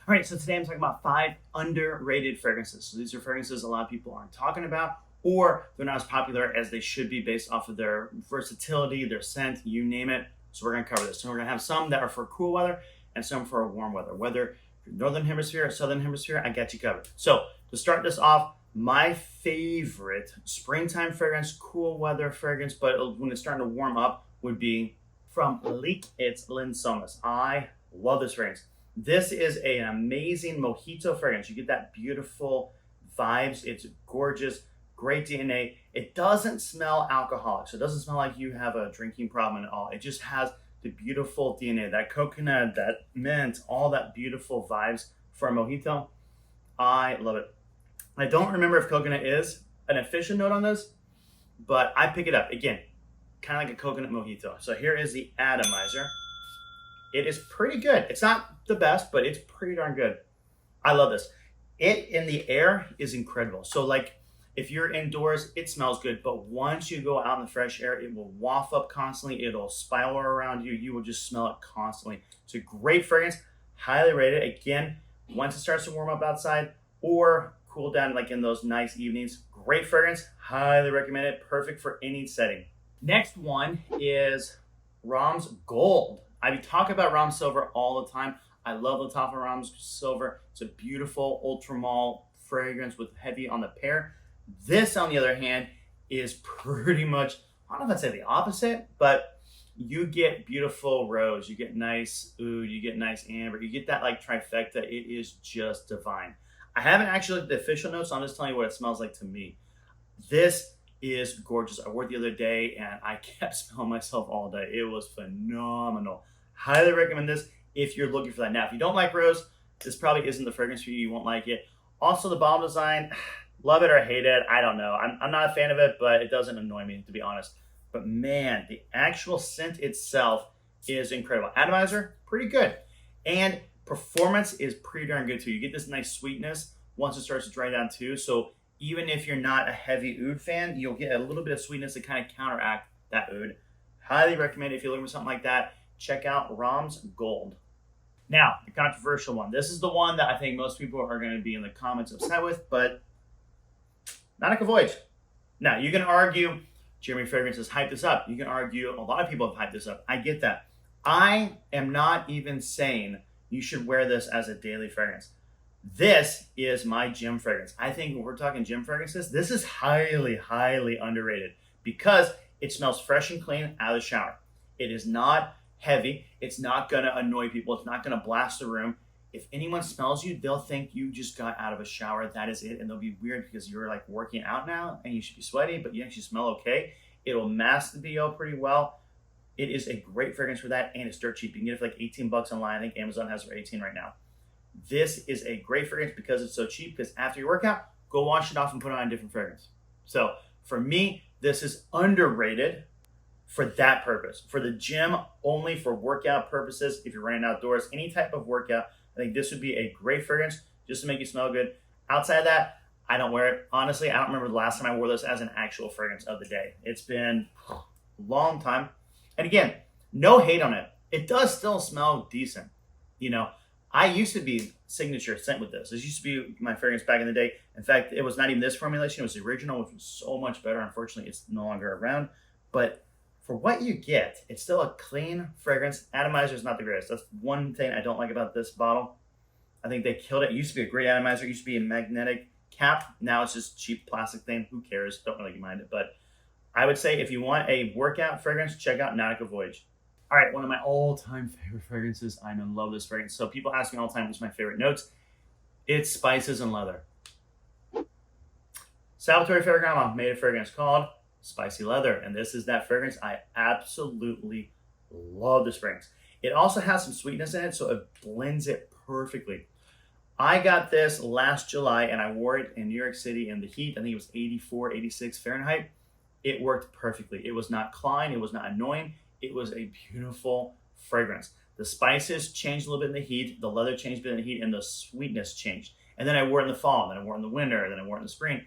All right, so today I'm talking about 5 underrated fragrances. So these are fragrances a lot of people aren't talking about, or they're not as popular as they should be based off of their versatility, their scent, you name it. So we're gonna cover this. So we're gonna have some that are for cool weather and some for warm weather. Whether you're Northern Hemisphere or Southern Hemisphere, I got you covered. So to start this off, my favorite springtime fragrance, cool weather fragrance, but when it's starting to warm up, would be from Leek. It's Linsomas. I love this fragrance. This is an amazing mojito fragrance. You get that beautiful vibes. It's gorgeous, great DNA. It doesn't smell alcoholic, so it doesn't smell like you have a drinking problem at all. It just has the beautiful DNA, that coconut, that mint, all that beautiful vibes for a mojito. I love it. I don't remember if coconut is an official note on this, but I pick it up. Again, kind of like a coconut mojito. So here is the atomizer. It is pretty good. It's not the best, but it's pretty darn good. I love this. It in the air is incredible. So like if you're indoors, it smells good, but once you go out in the fresh air, it will waft up constantly. It'll spiral around you. You will just smell it constantly. It's a great fragrance, highly rated. Again, once it starts to warm up outside or cool down like in those nice evenings, great fragrance, highly recommend it. Perfect for any setting. Next one is Ram's Gold. I talk about Ram Silver all the time. I love the top of Ram Silver. It's a beautiful ultra malt fragrance with heavy on the pear. This, on the other hand, is pretty much, I don't know if I'd say the opposite, but you get beautiful rose, you get nice oud, you get nice amber, you get that like trifecta. It is just divine. I haven't actually looked at the official notes, so I'm just telling you what it smells like to me. This is gorgeous. I wore it the other day and I kept smelling myself all day. It was phenomenal. Highly recommend this if you're looking for that. Now, if you don't like rose, this probably isn't the fragrance for you. You won't like it. Also, the bottle design, love it or hate it. I don't know. I'm not a fan of it, but it doesn't annoy me, to be honest. But man, the actual scent itself is incredible. Atomizer, pretty good. And performance is pretty darn good too. You get this nice sweetness once it starts to dry down too. So even if you're not a heavy oud fan, you'll get a little bit of sweetness to kind of counteract that oud. Highly recommend it if you're looking for something like that. Check out Ram's Gold. Now, the controversial one. This is the one that I think most people are going to be in the comments upset with, but Nautica Voyage. Now, you can argue Jeremy Fragrance has hyped this up. You can argue a lot of people have hyped this up. I get that. I am not even saying you should wear this as a daily fragrance. This is my gym fragrance. I think when we're talking gym fragrances, this is highly, highly underrated because it smells fresh and clean out of the shower. It is not heavy. It's not going to annoy people. It's not going to blast the room. If anyone smells you, they'll think you just got out of a shower. That is it. And they'll be weird because you're like working out now and you should be sweaty, but you actually smell okay. It'll mask the BO pretty well. It is a great fragrance for that, and it's dirt cheap. You can get it for like 18 bucks online. I think Amazon has it for 18 right now. This is a great fragrance because it's so cheap, because after your workout, go wash it off and put it on a different fragrance. So for me, this is underrated for that purpose. For the gym, only for workout purposes, if you're running outdoors, any type of workout, I think this would be a great fragrance just to make you smell good. Outside of that, I don't wear it. Honestly, I don't remember the last time I wore this as an actual fragrance of the day. It's been a long time. And again, no hate on it. It does still smell decent. You know, I used to be signature scent with this. This used to be my fragrance back in the day. In fact, it was not even this formulation. It was the original, which was so much better. Unfortunately, it's no longer around. But for what you get, it's still a clean fragrance. Atomizer is not the greatest. That's one thing I don't like about this bottle. I think they killed it. It used to be a great atomizer. It used to be a magnetic cap. Now it's just cheap plastic thing. Who cares? Don't really mind it. But I would say if you want a workout fragrance, check out Nautica Voyage. All right, one of my all-time favorite fragrances. I'm in love with this fragrance. So people ask me all the time, what's my favorite notes? It's spices and leather. Salvatore Ferragamo made a fragrance called Spicy Leather, and this is that fragrance. I absolutely love this fragrance. It also has some sweetness in it, so it blends it perfectly. I got this last July, and I wore it in New York City in the heat. I think it was 84, 86 Fahrenheit. It worked perfectly. It was not cloying. It was not annoying. It was a beautiful fragrance. The spices changed a little bit in the heat. The leather changed a bit in the heat, and the sweetness changed. And then I wore it in the fall, and then I wore it in the winter, and then I wore it in the spring.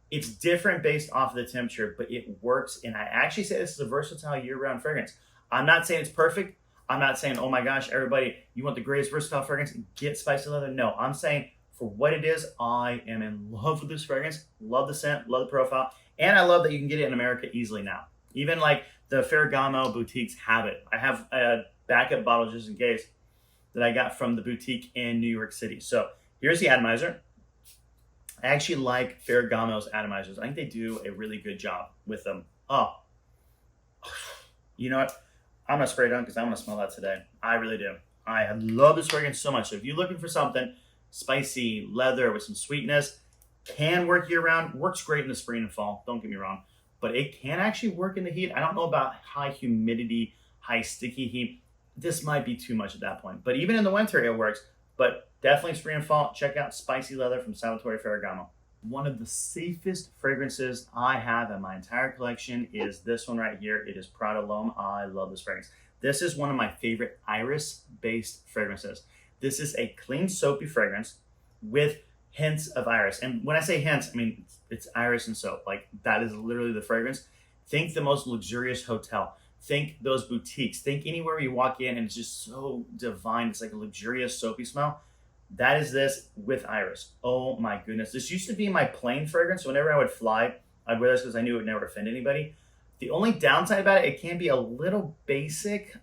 It's different based off of the temperature, but it works. And I actually say this is a versatile year-round fragrance. I'm not saying it's perfect. I'm not saying, oh my gosh, everybody, you want the greatest versatile fragrance, get spicy leather. No, I'm saying for what it is, I am in love with this fragrance. Love the scent, love the profile. And I love that you can get it in America easily now. Even like the Ferragamo boutiques have it. I have a backup bottle just in case that I got from the boutique in New York City. So here's the atomizer. I actually like Ferragamo's atomizers. I think they do a really good job with them. Oh, you know what? I'm gonna spray it on because I'm gonna smell that today. I really do. I love this fragrance so much. So if you're looking for something spicy, leather with some sweetness, can work year round, works great in the spring and fall, don't get me wrong, but it can actually work in the heat. I don't know about high humidity, high sticky heat. This might be too much at that point, but even in the winter it works. But definitely spring and fall, check out Spicy Leather from Salvatore Ferragamo. One of the safest fragrances I have in my entire collection is this one right here. It is prolom. I love this fragrance. This is one of my favorite iris-based fragrances. This is a clean, soapy fragrance with hints of iris. And when I say hints, I mean it's iris and soap. Like, that is literally the fragrance. Think the most luxurious hotel. Think those boutiques. Think anywhere you walk in and it's just so divine. It's like a luxurious, soapy smell. That is this with iris. Oh my goodness. This used to be my plain fragrance. Whenever I would fly, I'd wear this because I knew it would never offend anybody. The only downside about it can be a little basic,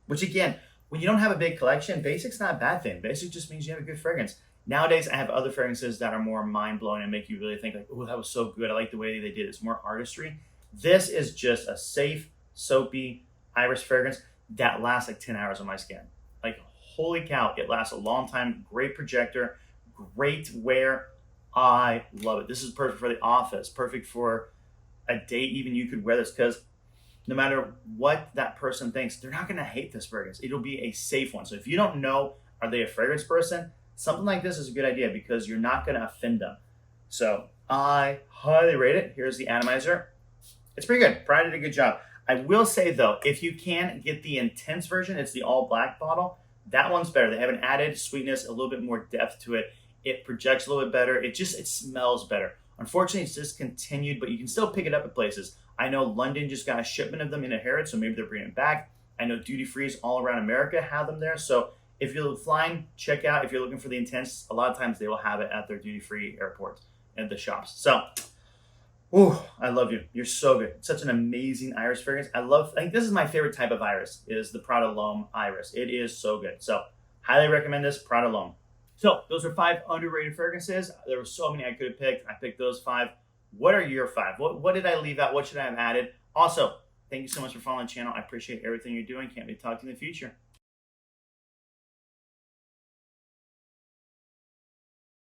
which again, when you don't have a big collection, basic's not a bad thing. Basic just means you have a good fragrance. Nowadays, I have other fragrances that are more mind-blowing and make you really think like, oh, that was so good. I like the way they did it. It's more artistry. This is just a safe, soapy iris fragrance that lasts like 10 hours on my skin. Like, holy cow, it lasts a long time. Great projector, great wear. I love it. This is perfect for the office, perfect for a date. Even you could wear this because no matter what that person thinks, they're not going to hate this fragrance. It'll be a safe one. So if you don't know, are they a fragrance person? Something like this is a good idea because you're not going to offend them. So I highly rate it. Here's the atomizer. It's pretty good. Pride did a good job. I will say though, if you can get the intense version, it's the all black bottle. That one's better. They have an added sweetness, a little bit more depth to it. It projects a little bit better. It smells better. Unfortunately, it's discontinued, but you can still pick it up at places. I know London just got a shipment of them in a Harrods, so maybe they're bringing it back. I know duty frees all around America have them there. So if you're flying, check out. If you're looking for the intense, a lot of times they will have it at their duty free airports and the shops. So, ooh, I love you. You're so good. Such an amazing iris fragrance. I think this is my favorite type of iris, is the prolom iris. It is so good. So highly recommend this prolom. So those are 5 underrated fragrances. There were so many I could have picked. I picked those 5. What are your 5? What did I leave out? What should I have added? Also, thank you so much for following the channel. I appreciate everything you're doing. Can't wait to talk to you in the future.